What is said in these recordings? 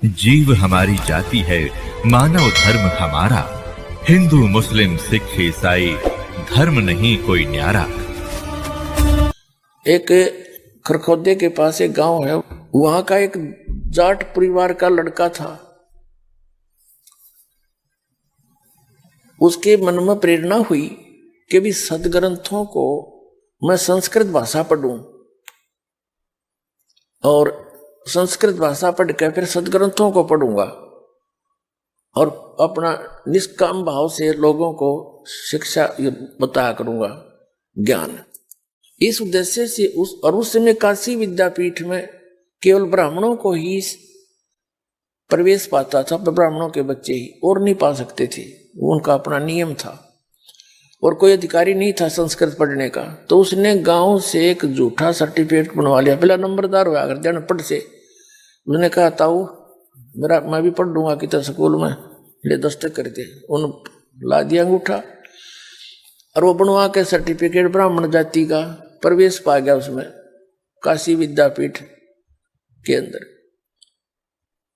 जीव हमारी जाति है, मानव धर्म हमारा। हिंदू मुस्लिम सिख ईसाई धर्म नहीं कोई न्यारा। एक खरखोदे के पास एक गांव है, वहां का एक जाट परिवार का लड़का था। उसके मन में प्रेरणा हुई कि भी सदग्रंथों को मैं संस्कृत भाषा पढ़ूं और संस्कृत भाषा पढ़ के फिर सदग्रंथों को पढ़ूंगा और अपना निष्काम भाव से लोगों को शिक्षा बताया करूंगा, ज्ञान। इस उद्देश्य से उस समय काशी विद्यापीठ में केवल ब्राह्मणों को ही प्रवेश पाता था, ब्राह्मणों के बच्चे ही, और नहीं पा सकते थे। वो उनका अपना नियम था और कोई अधिकारी नहीं था संस्कृत पढ़ने का। तो उसने गांव से एक झूठा सर्टिफिकेट बनवा लिया, पहला नंबरदार हुआ कर दिया पढ़ से। उसने कहा ताऊ मेरा मैं भी पढ़ लूंगा कितना स्कूल में, ले दस्तक कर दे। उन ला दिया अंगूठा और वो बनवा के सर्टिफिकेट ब्राह्मण जाति का प्रवेश पा गया उसमें, काशी विद्यापीठ के अंदर।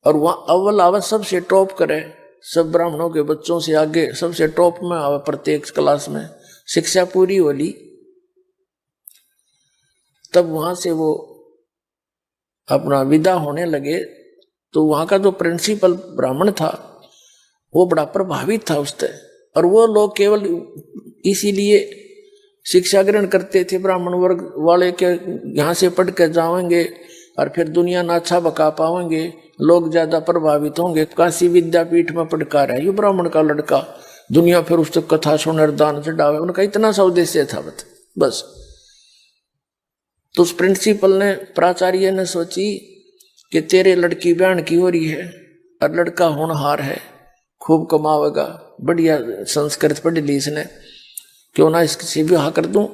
और वहां अव्वल आवा सबसे टॉप करे, सब ब्राह्मणों के बच्चों से आगे सबसे टॉप में आवा प्रत्येक क्लास में। शिक्षा पूरी होली तब वहां से वो अपना विदा होने लगे। तो वहां का जो प्रिंसिपल ब्राह्मण था वो बड़ा प्रभावित था उससे, और वो लोग केवल इसीलिए शिक्षा ग्रहण करते थे ब्राह्मण वर्ग वाले के यहाँ से पढ़ के जाएंगे और फिर दुनिया ना अच्छा बका पाएंगे, लोग ज्यादा प्रभावित होंगे। काशी विद्यापीठ में पढ़का रहा ये ब्राह्मण का लड़का, दुनिया फिर उससे कथा सुनर दान चढ़ावे, उनका इतना सा उद्देश्य था बस। तो उस प्रिंसिपल ने, प्राचार्य ने सोची कि तेरे लड़की ब्याह की हो रही है और लड़का होनहार है, खूब कमावेगा, बढ़िया संस्कृत पढ़ ली इसने, क्यों ना इससे ब्याह कर दूं।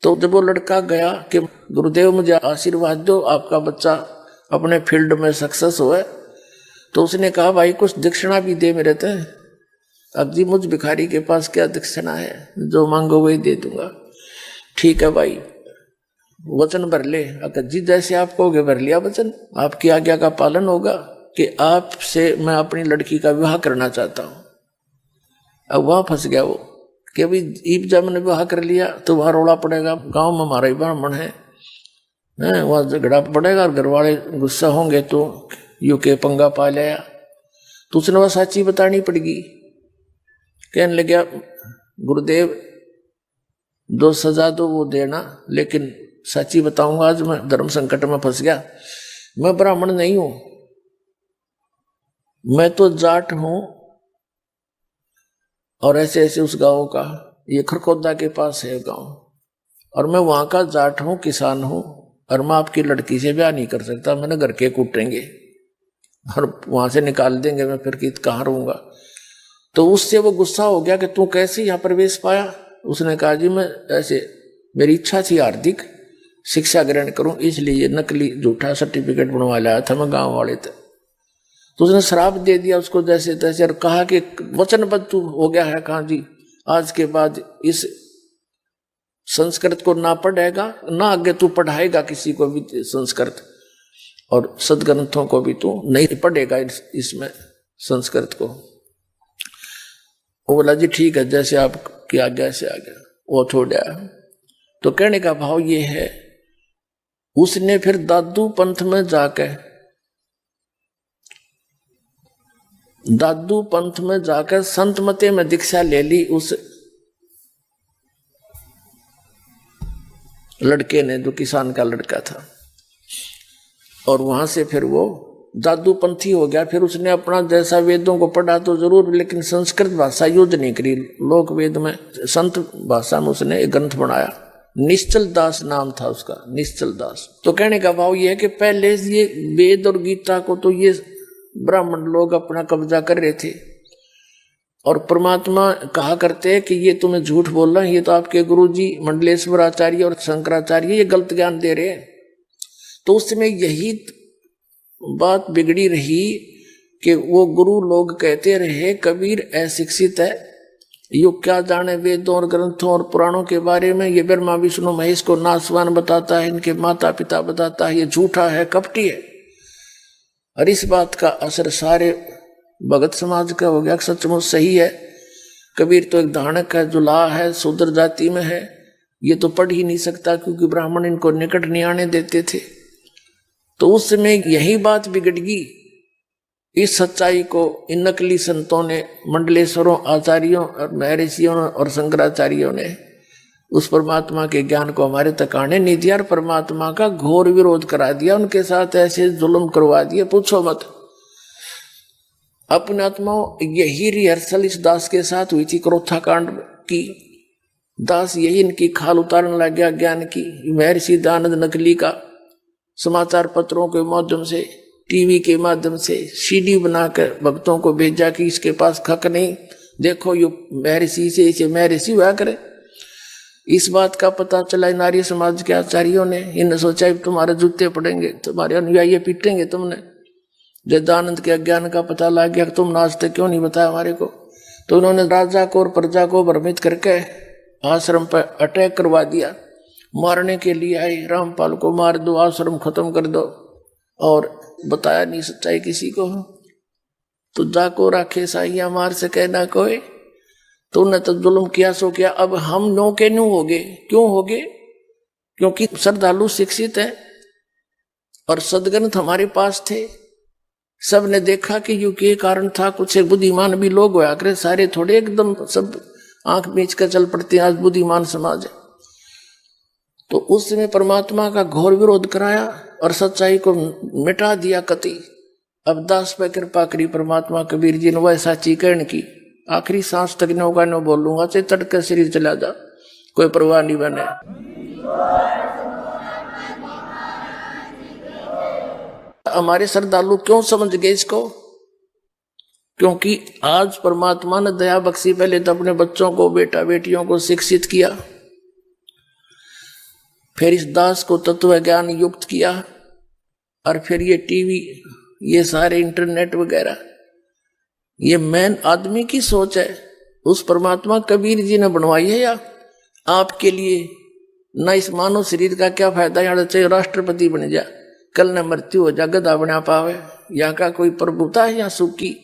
तो जब वो लड़का गया कि गुरुदेव मुझे आशीर्वाद दो, आपका बच्चा अपने फील्ड में सक्सेस हुआ, तो उसने कहा भाई कुछ दक्षिणा भी दे मेरे थे। अब जी मुझ भिखारी के पास क्या दक्षिणा है, जो मांगो वही दे दूंगा। ठीक है भाई, वचन भर ले। अगर जी जैसे आप कहोगे भर लिया वचन, आपकी आज्ञा का पालन होगा कि आपसे मैं अपनी लड़की का विवाह करना चाहता हूं। अब वहां फंस गया वो कि अभी ईब जब मैंने विवाह कर लिया तो वहां रोड़ा पड़ेगा, गांव में हमारा ही ब्राह्मण है, वहां झगड़ा पड़ेगा और घर वाले गुस्सा होंगे तो यू के पंगा पा लिया। तो उसने वह सच्ची बतानी पड़ेगी। कहने लगे गुरुदेव दो सजा दो वो देना, लेकिन सच्ची बताऊंगा आज मैं धर्म संकट में फंस गया। मैं ब्राह्मण नहीं हूं, मैं तो जाट हूं, और ऐसे ऐसे उस गांव का, ये खरखोदा के पास है गांव, और मैं वहां का जाट हूं, किसान हूं, और मैं आपकी लड़की से ब्याह नहीं कर सकता, मैंने घर के कूटेंगे और वहां से निकाल देंगे, मैं फिर कहाँ रहूंगा। तो उससे वो गुस्सा हो गया कि तू कैसे यहाँ प्रवेश पाया। उसने कहा जी मैं ऐसे, मेरी इच्छा थी हार्दिक शिक्षा ग्रहण करूं, इसलिए नकली झूठा सर्टिफिकेट बनवा लाया था मैं, गांव वाले थे। तो उसने श्राप दे दिया उसको जैसे तैसे, और कहा कि वचनबद्ध तू हो गया है। कहा जी आज के बाद इस संस्कृत को ना पढ़ेगा, ना आगे तू पढ़ाएगा किसी को भी संस्कृत, और सदग्रंथों को भी तू नहीं पढ़ेगा इसमें संस्कृत को। वो बोला जी ठीक है, जैसे आपकी आज्ञा से आ गया। वो छोड़ दिया। तो कहने का भाव ये है, उसने फिर दादू पंथ में जाकर संत मते में दीक्षा ले ली उस लड़के ने, जो किसान का लड़का था। और वहां से फिर वो दादू पंथी हो गया। फिर उसने अपना जैसा वेदों को पढ़ा तो जरूर, लेकिन संस्कृत भाषा यूज नहीं करी। लोक वेद में संत भाषा में उसने एक ग्रंथ बनाया, निश्चल दास नाम था उसका, निश्चल दास। तो कहने का भाव ये है कि पहले ये वेद और गीता को तो ये ब्राह्मण लोग अपना कब्जा कर रहे थे, और परमात्मा कहा करते हैं कि ये तुम्हें झूठ बोल रहे हैं, ये तो आपके गुरुजी मंडलेश्वर आचार्य और शंकराचार्य ये गलत ज्ञान दे रहे हैं। तो उस समय यही बात बिगड़ी रही कि वो गुरु लोग कहते रहे कबीर अशिक्षित है, यो क्या जाने वेदों और ग्रंथों और पुराणों के बारे में, ये ब्रह्मा विष्णु महेश को नासवान बताता है, इनके माता पिता बताता है, ये झूठा है, कपटी है। और इस बात का असर सारे भगत समाज का हो गया। सचमुच सही है, कबीर तो एक धानक है, जुलाह है, शूद्र जाति में है, ये तो पढ़ ही नहीं सकता क्योंकि ब्राह्मण इनको निकट नहीं आने देते थे। तो उस समय यही बात बिगड़ गई। इस सच्चाई को इन नकली संतों ने, मंडलेश्वरों, आचार्यों और महर्षियों और शंकराचार्यों ने उस परमात्मा के ज्ञान को हमारे तक आने नहीं दिया और परमात्मा का घोर विरोध करा दिया। उनके साथ ऐसे जुल्म करवा दिए, पूछो मत। अपने आत्माओं, यही रिहर्सल इस दास के साथ हुई थी क्रोथा कांड की। दास यही इनकी खाल उतारने लग गया ज्ञान की। महर्षि दयानंद नकली का समाचार पत्रों के माध्यम से, टीवी के माध्यम से सीडी बनाकर भक्तों को भेजा कि इसके पास खक नहीं, देखो यो महर्षि से इसे महर्षि हुआ करे। इस बात का पता चला नारी समाज के आचार्यों ने, इन्हें सोचा तुम्हारे जूते पड़ेंगे, तुम्हारे अनुयायी पीटेंगे तुमने। जब दयानंद के अज्ञान का पता लग गया, तुम नाचते क्यों नहीं बताया हमारे को, तो उन्होंने राजा को और प्रजा को भ्रमित करके आश्रम पर अटैक करवा दिया। मारने के लिए आए, रामपाल को मार दो, आश्रम खत्म कर दो, और बताया नहीं सच्चाई किसी को। तो जाको राखे साइया मार से कहना कोई, तूने तो जुल्म किया सो किया। अब हम नो के न्यू हो गए, क्यों हो गए? क्योंकि श्रद्धालु शिक्षित है और सदग्रंथ हमारे पास थे। सब ने देखा कि युग के कारण था। कुछ एक बुद्धिमान भी लोग होया करे, सारे थोड़े एकदम सब आंख बीच कर चल पड़ते। आज बुद्धिमान समाज है। तो उस समय परमात्मा का घोर विरोध कराया और सच्चाई को मिटा दिया कति। अब दास पे कृपा करी परमात्मा कबीर जी ने वैसा चीकरण की, आखिरी सांस तक नौका न बोलूंगा, चाहे तड़के शरीर चला जा, कोई परवाह नहीं बने। हमारे श्रद्धालु क्यों समझ गए इसको? क्योंकि आज परमात्मा ने दया बख्शी। पहले तो अपने बच्चों को, बेटा बेटियों को शिक्षित किया, फिर इस दास को तत्व ज्ञान युक्त किया, और फिर ये टीवी, ये सारे इंटरनेट वगैरह, ये मैन आदमी की सोच है। उस परमात्मा कबीर जी ने बनवाई है या आपके लिए? ना इस मानव शरीर का क्या फायदा? यहाँ चाहे राष्ट्रपति बन जा, कल न मृत्यु हो जा, गधा बना पावे। यहाँ का कोई प्रभुता है? यहाँ सुख की,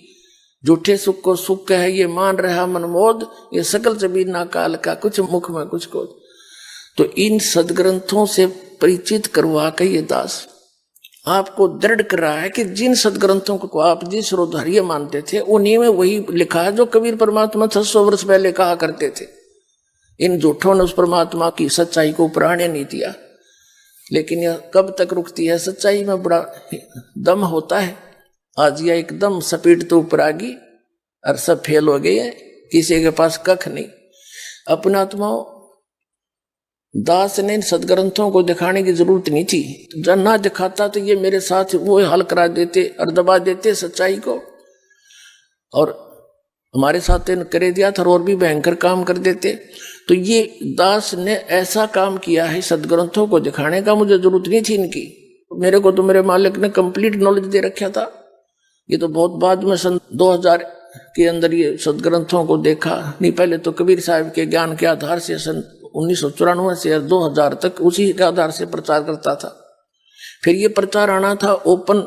झूठे सुख को सुख है ये मान रहा मनमोद, ये सकल जमीन ना काल का, कुछ मुख में कुछ को। तो इन सदग्रंथों से परिचित करवा के ये दास आपको दृढ़ कर रहा है कि जिन सदग्रंथों को आप जिस श्रोधार्य मानते थे, उन्हीं में वही लिखा है जो कबीर परमात्मा 600 वर्ष पहले कहा करते थे। इन झूठों ने उस परमात्मा की सच्चाई को प्राणे नहीं दिया। लेकिन यह कब तक रुकती है? सच्चाई में बड़ा दम होता है। आज यह एकदम स्पीड तो ऊपर आ गई और सब फेल हो गए हैं, किसी के पास कख नहीं। अपना आत्माओं, दास ने इन सदग्रंथों को दिखाने की जरूरत नहीं थी। जब ना दिखाता तो ये मेरे साथ वो हल करा देते और दबा देते सच्चाई को, और हमारे साथ करे दिया था और भी भयंकर काम कर देते। तो ये दास ने ऐसा काम किया है सदग्रंथों को दिखाने का, मुझे जरूरत नहीं थी इनकी। मेरे को तो मेरे मालिक ने कंप्लीट नॉलेज दे रखा था। ये तो बहुत बाद में सन 2000 के अंदर ये सदग्रंथों को देखा। नहीं, पहले तो कबीर साहब के ज्ञान के आधार से सन 1994 से 2000 तक उसी के आधार से प्रचार करता था। फिर ये प्रचार आना था ओपन,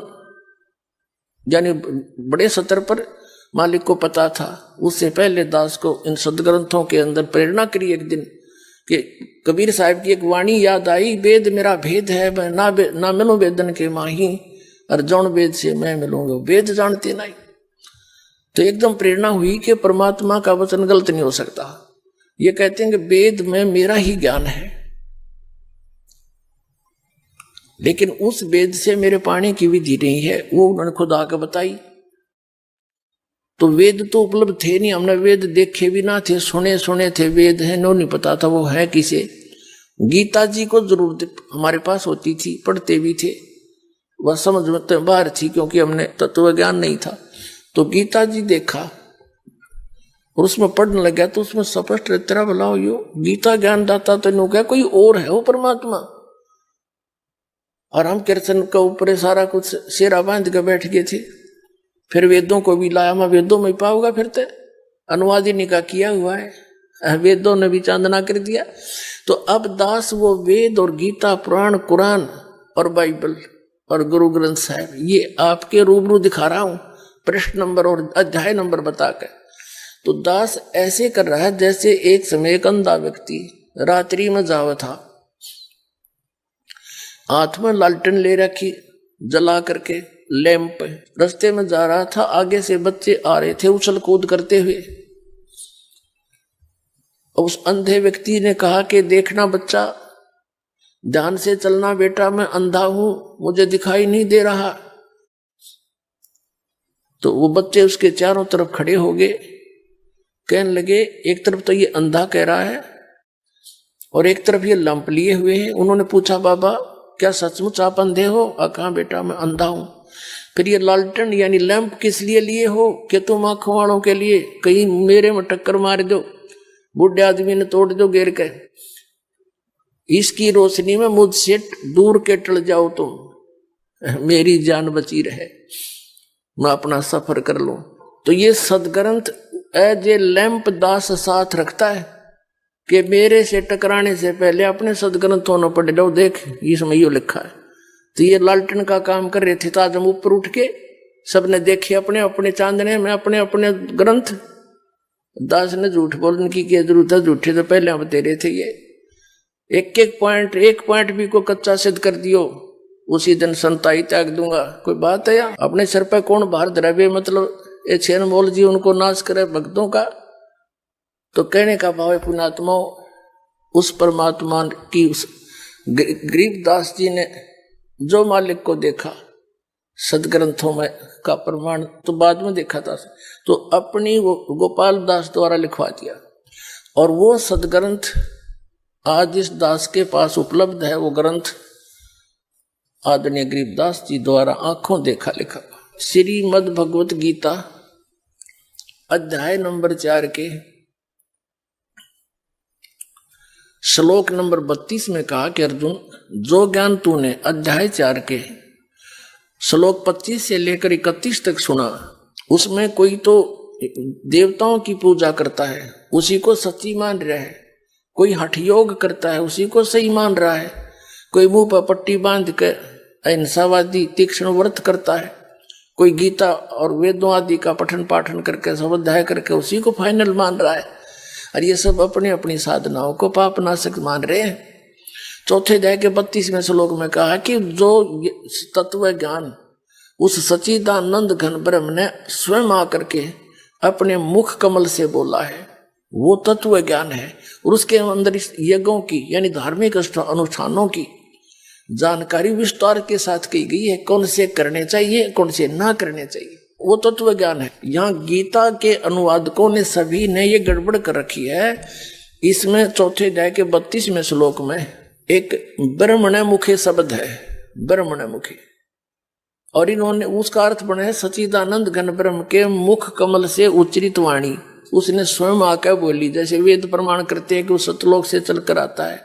यानी बड़े स्तर पर, मालिक को पता था। उससे पहले दास को इन सदग्रंथों के अंदर प्रेरणा करी एक दिन कि कबीर साहब की एक वाणी याद आई, वेद मेरा भेद है, मैं ना मिलूं वेदन के माही, और जौन वेद से मैं मिलूंगा वेद जानते नहीं। तो एकदम प्रेरणा हुई कि परमात्मा का वचन गलत नहीं हो सकता। ये कहते हैं कि वेद में मेरा ही ज्ञान है, लेकिन उस वेद से मेरे पाने की विधि नहीं है, वो उन्होंने खुद आकर बताई। तो वेद तो उपलब्ध थे नहीं, हमने वेद देखे भी ना थे, सुने थे वेद है, नो नहीं पता था वो है किसे। गीता जी को जरूर हमारे पास होती थी, पढ़ते भी थे, वह समझ में बाहर थी क्योंकि हमने तत्व ज्ञान नहीं था। तो गीता जी देखा और उसमें पढ़ने लगा तो उसमें स्पष्ट तेरा भला हो, यो गीता ज्ञान दाता तेनों क्या कोई और है वो परमात्मा। और हम कृष्ण के ऊपर सारा कुछ शेरा बांध के बैठ गए थे। फिर वेदों को भी लाया, मैं वेदों में पाऊंगा, फिर तो अनुवाद ही का किया हुआ है, वेदों ने भी चांदना कर दिया। तो अब दास वो वेद और गीता, पुराण, कुरान और बाइबल और गुरु ग्रंथ साहिब, ये आपके रूबरू दिखा रहा हूं, प्रश्न नंबर और अध्याय नंबर बताकर। तो दास ऐसे कर रहा है जैसे एक समय एक अंधा व्यक्ति रात्रि में जावा था, हाथ में लालटेन ले रखी जला करके लैंप, रास्ते में जा रहा था, आगे से बच्चे आ रहे थे उछल कूद करते हुए। उस अंधे व्यक्ति ने कहा कि देखना बच्चा, ध्यान से चलना बेटा, मैं अंधा हूं, मुझे दिखाई नहीं दे रहा। तो वो बच्चे उसके चारों तरफ खड़े हो गए, कहने लगे एक तरफ तो ये अंधा कह रहा है और एक तरफ ये लंप लिए हुए हैं। उन्होंने पूछा बाबा क्या सचमुच आप अंधे हो? कहा बेटा मैं अंधा हूं। फिर ये लालटेन यानी लैंप किस लिए लिए हो? कि तुम आंखों वालों के लिए, कहीं मेरे में टक्कर मार दो, बुढ़े आदमी ने तोड़ दो गिर के, इसकी रोशनी में मुझसे दूर के टल जाओ तुम, मेरी जान बची रहे, मैं अपना सफर कर लूं। तो ये सदग्रंथ एज ए लैंप दास साथ रखता है कि मेरे से टकराने से पहले अपने सदग्रंथ होना पड़ जाओ। देख इसमें यो लिखा है। तो ये लालटेन का काम कर रहे थे, तो आज हम ऊपर उठ के सबने देखे अपने अपने चांदने में अपने अपने ग्रंथ। दास ने झूठ बोलने की क्या जरूरत है, झूठे तो पहले हम तेरे थे। ये एक पॉइंट भी को कच्चा सिद्ध कर दियो, उसी दिन संताई त्याग दूंगा। कोई बात है यार? अपने सर पे कौन भार द्रव्य, मतलब ये छेन मोल जी उनको नाश करे भक्तों का। तो कहने का भाव है पुण्यात्मा, उस परमात्मा की उस गरीबदास जी ने जो मालिक को देखा सदग्रंथों में का प्रमाण तो बाद में देखा था, तो अपनी वो गोपाल दास द्वारा लिखवा दिया। और वो सदग्रंथ आज इस दास के पास उपलब्ध है। वो ग्रंथ आदरणीय गरीबदास जी द्वारा आंखों देखा लिखा श्रीमद् भगवत गीता अध्याय नंबर 4 के श्लोक नंबर 32 में कहा कि अर्जुन, जो ज्ञान तूने अध्याय 4 के श्लोक 25 से लेकर 31 तक सुना, उसमें कोई तो देवताओं की पूजा करता है, उसी को सच्ची मान रहा है। कोई हठ योग करता है, उसी को सही मान रहा है। कोई मुंह पर पट्टी बांध कर अहिंसावादी तीक्ष्ण व्रत करता है। कोई गीता और वेदों आदि का पठन पाठन करके स्वाध्याय करके उसी को फाइनल मान रहा है। और ये सब अपनी अपनी साधनाओं को पाप नाशक मान रहे हैं। चौथे अध्याय के 32वें श्लोक में कहा कि जो तत्व ज्ञान उस सच्चिदानंद घन ब्रह्म ने स्वयं आकर के अपने मुख कमल से बोला है, वो तत्व ज्ञान है। और उसके अंदर इस यज्ञों की यानी धार्मिक अनुष्ठानों की जानकारी विस्तार के साथ की गई है, कौन से करने चाहिए कौन से ना करने चाहिए, वो तत्व ज्ञान है। यहाँ गीता के अनुवादकों ने सभी ने ये गड़बड़ कर रखी है। इसमें चौथे अध्याय के 32वें श्लोक में एक ब्रह्मण मुखे शब्द है, ब्रह्मण मुखे, और इन्होंने उसका अर्थ बनाया सच्चिदानंद घन ब्रह्म के मुख कमल से उच्चरित वाणी, उसने स्वयं आकर बोली। जैसे वेद प्रमाण करते हैं कि वो सतलोक से चलकर आता है,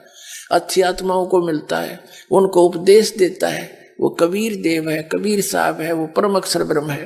अच्छी आत्माओं को मिलता है, उनको उपदेश देता है। वो कबीर देव है, कबीर साहब है, वो परम अक्षर ब्रह्म है।